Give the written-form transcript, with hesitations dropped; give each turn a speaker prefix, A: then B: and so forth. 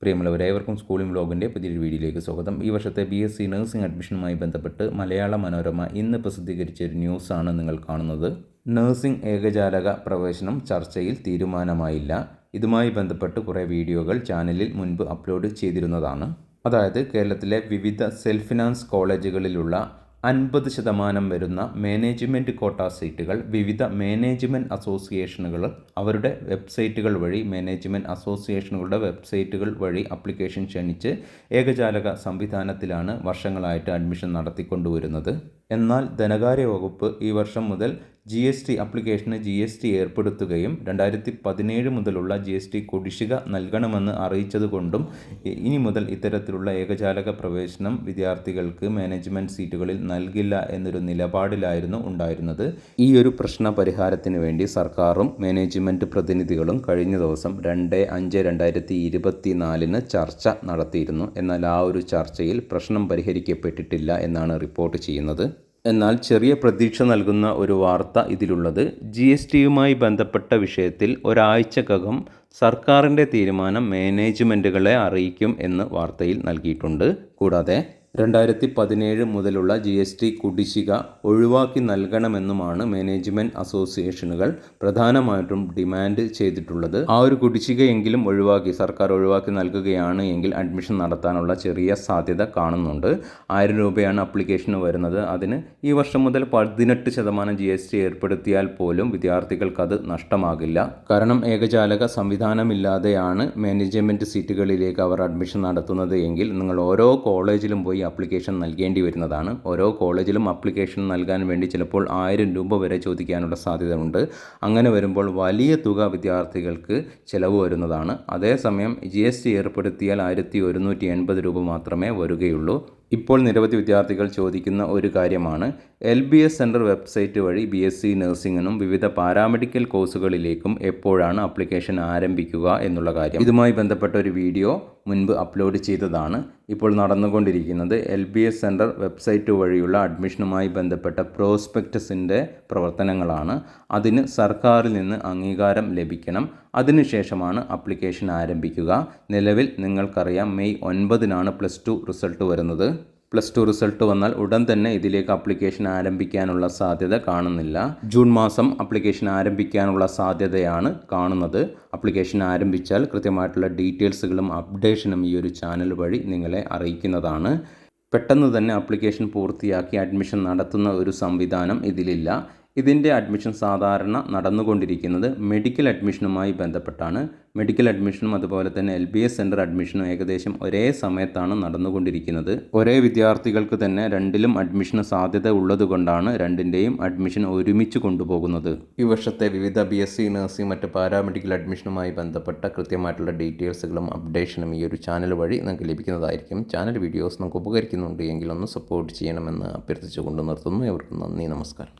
A: പ്രിയമുള്ളവരെ, ഏവർക്കും സ്കൂളിംഗ് വ്ലോഗിൻ്റെ പുതിയൊരു വീഡിയോയിലേക്ക് സ്വാഗതം. ഈ വർഷത്തെ BSc നഴ്സിംഗ് അഡ്മിഷനുമായി ബന്ധപ്പെട്ട് മലയാള മനോരമ ഇന്ന് പ്രസിദ്ധീകരിച്ച ഒരു ന്യൂസാണ് നിങ്ങൾ കാണുന്നത്. നഴ്സിംഗ് ഏകജാലക പ്രവേശനം ചർച്ചയിൽ തീരുമാനമായില്ല. ഇതുമായി ബന്ധപ്പെട്ട് കുറേ വീഡിയോകൾ ചാനലിൽ മുൻപ് അപ്ലോഡ് ചെയ്തിരുന്നതാണ്. അതായത് കേരളത്തിലെ വിവിധ സെൽഫ് ഫിനാൻസ് കോളേജുകളിലുള്ള 50% വരുന്ന മാനേജ്മെൻറ്റ് കോട്ട സീറ്റുകൾ വിവിധ മാനേജ്മെൻറ്റ് അസോസിയേഷനുകൾ അവരുടെ വെബ്സൈറ്റുകൾ വഴി അസോസിയേഷനുകളുടെ വെബ്സൈറ്റുകൾ വഴി അപ്ലിക്കേഷൻ ക്ഷണിച്ച് ഏകജാലക സംവിധാനത്തിലാണ് വർഷങ്ങളായിട്ട് അഡ്മിഷൻ നടത്തിക്കൊണ്ടുവരുന്നത്. എന്നാൽ ധനകാര്യ വകുപ്പ് ഈ വർഷം മുതൽ അപ്ലിക്കേഷന് GST ഏർപ്പെടുത്തുകയും 2017 മുതലുള്ള GST കുടിശ്ശിക നൽകണമെന്ന് അറിയിച്ചതുകൊണ്ടും ഇനി മുതൽ ഇത്തരത്തിലുള്ള ഏകജാലക പ്രവേശനം വിദ്യാർത്ഥികൾക്ക് മാനേജ്മെൻറ്റ് സീറ്റുകളിൽ നൽകില്ല എന്നൊരു നിലപാടിലായിരുന്നു ഉണ്ടായിരുന്നത്. ഈ ഒരു പ്രശ്ന പരിഹാരത്തിന് വേണ്ടി സർക്കാരും മാനേജ്മെൻറ്റ് പ്രതിനിധികളും കഴിഞ്ഞ ദിവസം 2/5/2024 ചർച്ച നടത്തിയിരുന്നു. എന്നാൽ ആ ഒരു ചർച്ചയിൽ പ്രശ്നം പരിഹരിക്കപ്പെട്ടിട്ടില്ല എന്നാണ് റിപ്പോർട്ട് ചെയ്യുന്നത്. എന്നാൽ ചെറിയ പ്രതീക്ഷ നൽകുന്ന ഒരു വാർത്ത ഇതിലുള്ളത് GSTയുമായി ബന്ധപ്പെട്ട വിഷയത്തിൽ ഒരാഴ്ചക്കകം സർക്കാരിൻ്റെ തീരുമാനം മാനേജ്മെൻറ്റുകളെ അറിയിക്കും എന്ന് വാർത്തയിൽ നൽകിയിട്ടുണ്ട്. കൂടാതെ 2017 മുതലുള്ള GST കുടിശ്ശിക ഒഴിവാക്കി നൽകണമെന്നുമാണ് മാനേജ്മെൻറ്റ് അസോസിയേഷനുകൾ പ്രധാനമായിട്ടും ഡിമാൻഡ് ചെയ്തിട്ടുള്ളത്. ആ ഒരു കുടിശ്ശികയെങ്കിലും സർക്കാർ ഒഴിവാക്കി നൽകുകയാണ് എങ്കിൽ അഡ്മിഷൻ നടത്താനുള്ള ചെറിയ സാധ്യത കാണുന്നുണ്ട്. 1000 രൂപയാണ് അപ്ലിക്കേഷന് വരുന്നത്. അതിന് ഈ വർഷം മുതൽ 18% GST ഏർപ്പെടുത്തിയാൽ പോലും വിദ്യാർത്ഥികൾക്കത് നഷ്ടമാകില്ല. കാരണം ഏകജാലക സംവിധാനമില്ലാതെയാണ് മാനേജ്മെൻറ്റ് സീറ്റുകളിലേക്ക് അവർ അഡ്മിഷൻ നടത്തുന്നത് എങ്കിൽ നിങ്ങൾ ഓരോ കോളേജിലും പോയി അപ്ലിക്കേഷൻ നൽകേണ്ടി വരുന്നതാണ്. ഓരോ കോളേജിലും അപ്ലിക്കേഷൻ നൽകാൻ വേണ്ടി ചിലപ്പോൾ 1000 രൂപ വരെ ചോദിക്കാനുള്ള സാധ്യതയുണ്ട്. അങ്ങനെ വരുമ്പോൾ വലിയ തുക വിദ്യാർത്ഥികൾക്ക് ചിലവ് വരുന്നതാണ്. അതേസമയം GST ഏർപ്പെടുത്തിയാൽ 1180 രൂപ മാത്രമേ വരികയുള്ളൂ. ഇപ്പോൾ നിരവധി വിദ്യാർത്ഥികൾ ചോദിക്കുന്ന ഒരു കാര്യമാണ് LBS സെൻറ്റർ വെബ്സൈറ്റ് വഴി BSc നഴ്സിംഗിനും വിവിധ പാരാമെഡിക്കൽ കോഴ്സുകളിലേക്കും എപ്പോഴാണ് അപ്ലിക്കേഷൻ ആരംഭിക്കുക എന്നുള്ള കാര്യം. ഇതുമായി ബന്ധപ്പെട്ട ഒരു വീഡിയോ മുൻപ് അപ്ലോഡ് ചെയ്തതാണ്. ഇപ്പോൾ നടന്നുകൊണ്ടിരിക്കുന്നത് LBS സെൻറ്റർ വെബ്സൈറ്റ് വഴിയുള്ള അഡ്മിഷനുമായി ബന്ധപ്പെട്ട പ്രോസ്പെക്ടസിൻ്റെ പ്രവർത്തനങ്ങളാണ്. അതിന് സർക്കാരിൽ നിന്ന് അംഗീകാരം ലഭിക്കണം. അതിനുശേഷമാണ് അപ്ലിക്കേഷൻ ആരംഭിക്കുക. നിലവിൽ നിങ്ങൾക്കറിയാം മെയ് 9 +2 റിസൾട്ട് വരുന്നത്. +2 റിസൾട്ട് വന്നാൽ ഉടൻ തന്നെ ഇതിലേക്ക് അപ്ലിക്കേഷൻ ആരംഭിക്കാനുള്ള സാധ്യത കാണുന്നില്ല. ജൂൺ മാസം അപ്ലിക്കേഷൻ ആരംഭിക്കാനുള്ള സാധ്യതയാണ് കാണുന്നത്. അപ്ലിക്കേഷൻ ആരംഭിച്ചാൽ കൃത്യമായിട്ടുള്ള ഡീറ്റെയിൽസുകളും അപ്ഡേഷനും ഈ ഒരു ചാനൽ വഴി നിങ്ങളെ അറിയിക്കുന്നതാണ്. പെട്ടെന്ന് തന്നെ അപ്ലിക്കേഷൻ പൂർത്തിയാക്കി അഡ്മിഷൻ നടത്തുന്ന ഒരു സംവിധാനം ഇതിലില്ല. ഇതിൻ്റെ അഡ്മിഷൻ സാധാരണ നടന്നുകൊണ്ടിരിക്കുന്നത് മെഡിക്കൽ അഡ്മിഷനുമായി ബന്ധപ്പെട്ടാണ്. മെഡിക്കൽ അഡ്മിഷനും അതുപോലെ തന്നെ LBS സെൻറ്റർ അഡ്മിഷനും ഏകദേശം ഒരേ സമയത്താണ് നടന്നുകൊണ്ടിരിക്കുന്നത്. ഒരേ വിദ്യാർത്ഥികൾക്ക് തന്നെ രണ്ടിലും അഡ്മിഷന് സാധ്യത ഉള്ളതുകൊണ്ടാണ് രണ്ടിൻ്റെയും അഡ്മിഷൻ ഒരുമിച്ച് കൊണ്ടുപോകുന്നത്. ഈ വർഷത്തെ വിവിധ BSc നഴ്സിംഗ് മറ്റ് പാരാമെഡിക്കൽ അഡ്മിഷനുമായി ബന്ധപ്പെട്ട കൃത്യമായിട്ടുള്ള ഡീറ്റെയിൽസുകളും അപ്ഡേഷനും ഈ ഒരു ചാനൽ വഴി നിങ്ങൾക്ക് ലഭിക്കുന്നതായിരിക്കും. ചാനൽ വീഡിയോസ് നമുക്ക് ഉപകരിക്കുന്നുണ്ട് എങ്കിൽ ഒന്ന് സപ്പോർട്ട് ചെയ്യണമെന്ന് അഭ്യർത്ഥിച്ചുകൊണ്ട് നിർത്തുന്നു. എവർക്കും നന്ദി, നമസ്കാരം.